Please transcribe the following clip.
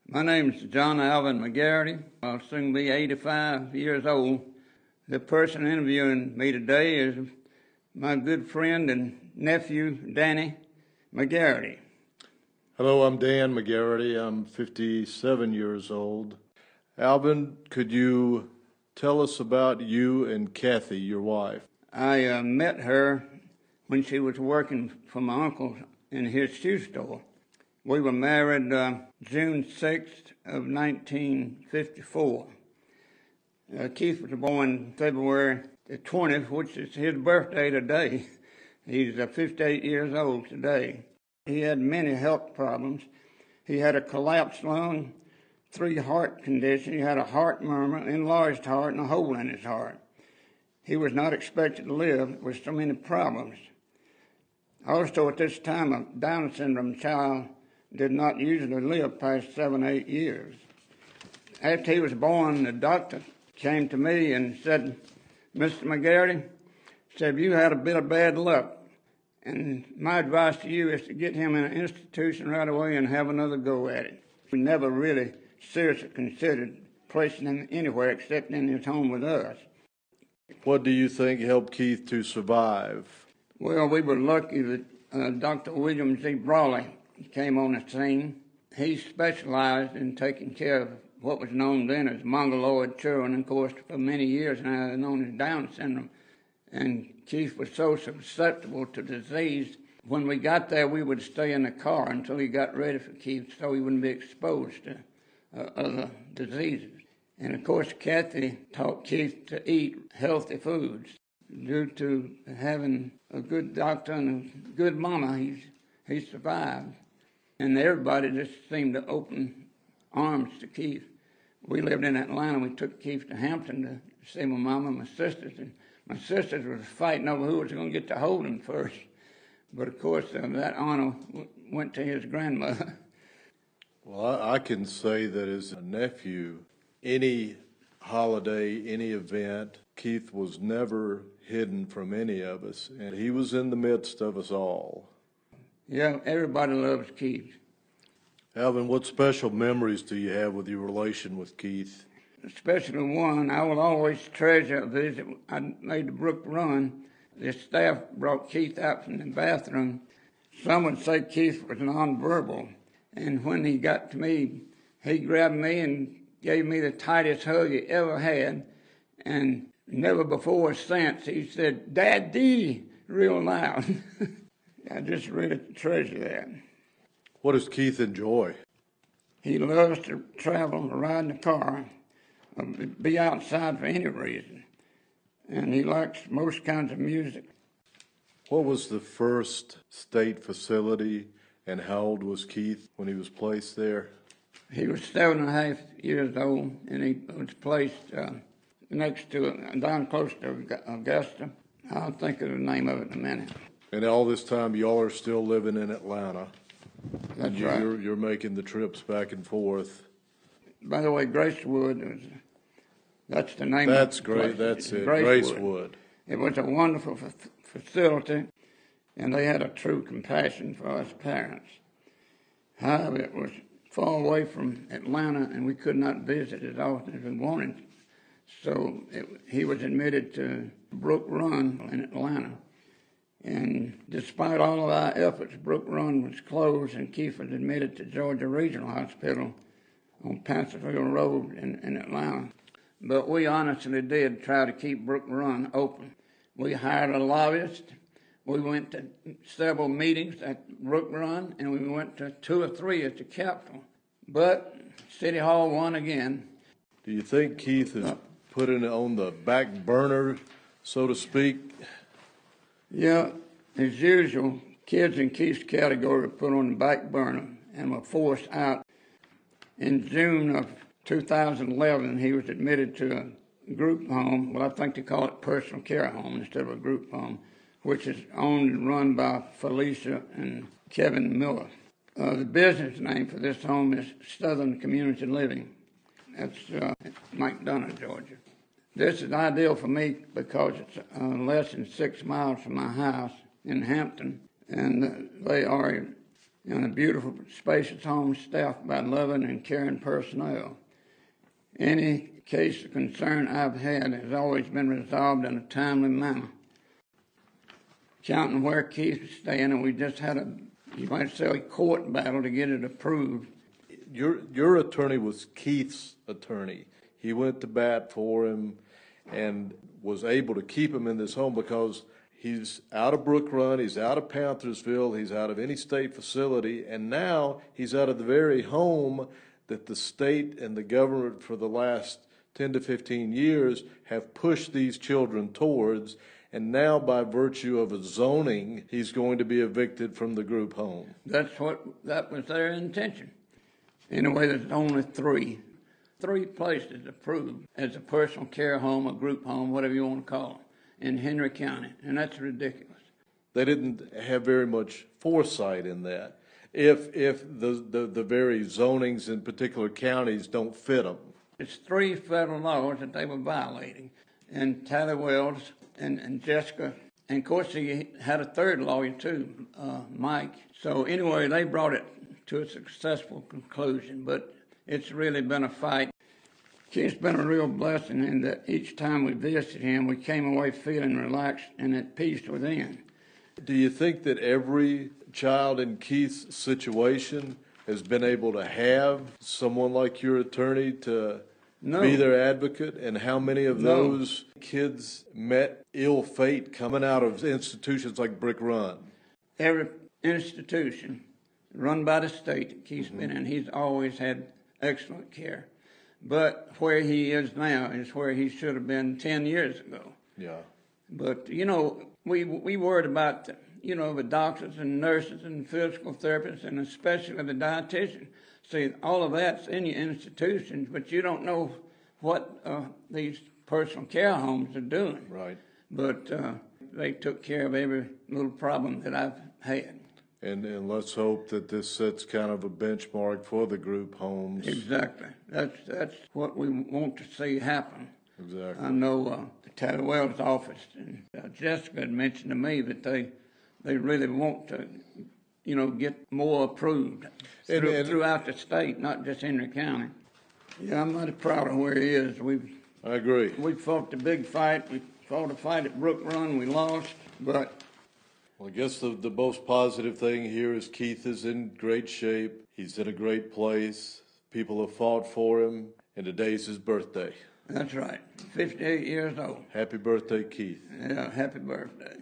My name's John Alvin McGarity. I'll soon be 85 years old. The person interviewing me today is my good friend and nephew, Danny McGarity. Hello, I'm Dan McGarity. I'm 57 years old. Alvin, could you tell us about you and Kathy, your wife? I met her when she was working for my uncle in his shoe store. We were married June 6th of 1954. Keith was born February the 20th, which is his birthday today. He's 58 years old today. He had many health problems. He had a collapsed lung, 3 heart conditions. He had a heart murmur, enlarged heart, and a hole in his heart. He was not expected to live with so many problems. Also, at this time, a Down syndrome child did not usually live past 7 or 8 years. After he was born, the doctor came to me and said, Mr. McGarity, said, you had a bit of bad luck, and my advice to you is to get him in an institution right away and have another go at it. We never really seriously considered placing him anywhere except in his home with us. What do you think helped Keith to survive? Well, we were lucky that Dr. William Z. Brawley came on the scene. He specialized in taking care of what was known then as mongoloid children, and of course for many years now known as Down syndrome. And Keith was so susceptible to disease. When we got there, we would stay in the car until he got ready for Keith so he wouldn't be exposed to other diseases. And of course, Kathy taught Keith to eat healthy foods. Due to having a good doctor and a good mama, he survived. And everybody just seemed to open arms to Keith. We lived in Atlanta. We took Keith to Hampton to see my mama and my sisters. And my sisters was fighting over who was going to get to hold him first. But of course, that honor went to his grandmother. Well, I can say that as a nephew, any holiday, any event, Keith was never hidden from any of us, and he was in the midst of us all. Yeah, everybody loves Keith. Alvin, what special memories do you have with your relation with Keith? Especially one, I will always treasure a visit I made to Brook Run. The staff brought Keith out from the bathroom. Some would say Keith was nonverbal, and when he got to me, he grabbed me and gave me the tightest hug he ever had, and never before or since he said, "Daddy," real loud. I just really treasure that. What does Keith enjoy? He loves to travel, ride in the car, be outside for any reason. And he likes most kinds of music. What was the first state facility, and how old was Keith when he was placed there? He was 7.5 years old, and he was placed next to, down close to Augusta. I'll think of the name of it in a minute. And all this time, y'all are still living in Atlanta. That's right. You're making the trips back and forth. By the way, Gracewood, that's the name That's of the great. place. That's it. Gracewood. It was a wonderful facility, and they had a true compassion for us parents. However, it was far away from Atlanta, and we could not visit as often as we wanted. So he was admitted to Brook Run in Atlanta. And despite all of our efforts, Brook Run was closed, and Keith was admitted to Georgia Regional Hospital on Pansville Road in Atlanta. But we honestly did try to keep Brook Run open. We hired a lobbyist. We went to several meetings at Brook Run, and we went to 2 or 3 at the Capitol. But City Hall won again. Do you think Keith is putting it on the back burner, so to speak? Yeah, as usual, kids in Keith's category were put on the back burner and were forced out. In June of 2011, he was admitted to a group home. Well, I think they call it personal care home instead of a group home, which is owned and run by Felicia and Kevin Miller. The business name for this home is Southern Community Living. That's McDonough, Georgia. This is ideal for me because it's less than 6 miles from my house in Hampton, and they are and a beautiful, spacious home staffed by loving and caring personnel. Any case of concern I've had has always been resolved in a timely manner. Counting where Keith is staying, and we just had you might say, a court battle to get it approved. Your attorney was Keith's attorney. He went to bat for him and was able to keep him in this home because he's out of Brook Run, he's out of Panthersville, he's out of any state facility, and now he's out of the very home that the state and the government for the last 10 to 15 years have pushed these children towards, and now by virtue of a zoning, he's going to be evicted from the group home. That was their intention. Anyway, there's only three places approved as a personal care home, a group home, whatever you want to call it, in Henry County, and that's ridiculous. They didn't have very much foresight in that. If the very zonings in particular counties don't fit them. It's 3 federal laws that they were violating, and Tally Wells and Jessica, and of course he had a third lawyer too, Mike. So anyway, they brought it to a successful conclusion, but it's really been a fight. It's been a real blessing in that each time we visited him, we came away feeling relaxed and at peace within. Do you think that every child in Keith's situation has been able to have someone like your attorney to be their advocate? And how many of those kids met ill fate coming out of institutions like Brook Run? Every institution run by the state that Keith's been in, he's always had excellent care. But where he is now is where he should have been 10 years ago. Yeah. But, we worried about, the doctors and nurses and physical therapists and especially the dietitian. See, all of that's in your institutions, but you don't know what these personal care homes are doing. Right. But they took care of every little problem that I've had. And let's hope that this sets kind of a benchmark for the group homes. Exactly. That's what we want to see happen. Exactly. I know the Tally Wells office and Jessica had mentioned to me that they really want to, get more approved throughout the state, not just Henry County. Yeah, I'm mighty proud of where he is. I agree. We fought the big fight. We fought a fight at Brook Run. We lost, but. Well, I guess the most positive thing here is Keith is in great shape. He's in a great place. People have fought for him, and today's his birthday. That's right. 58 years old. Happy birthday, Keith. Yeah, happy birthday.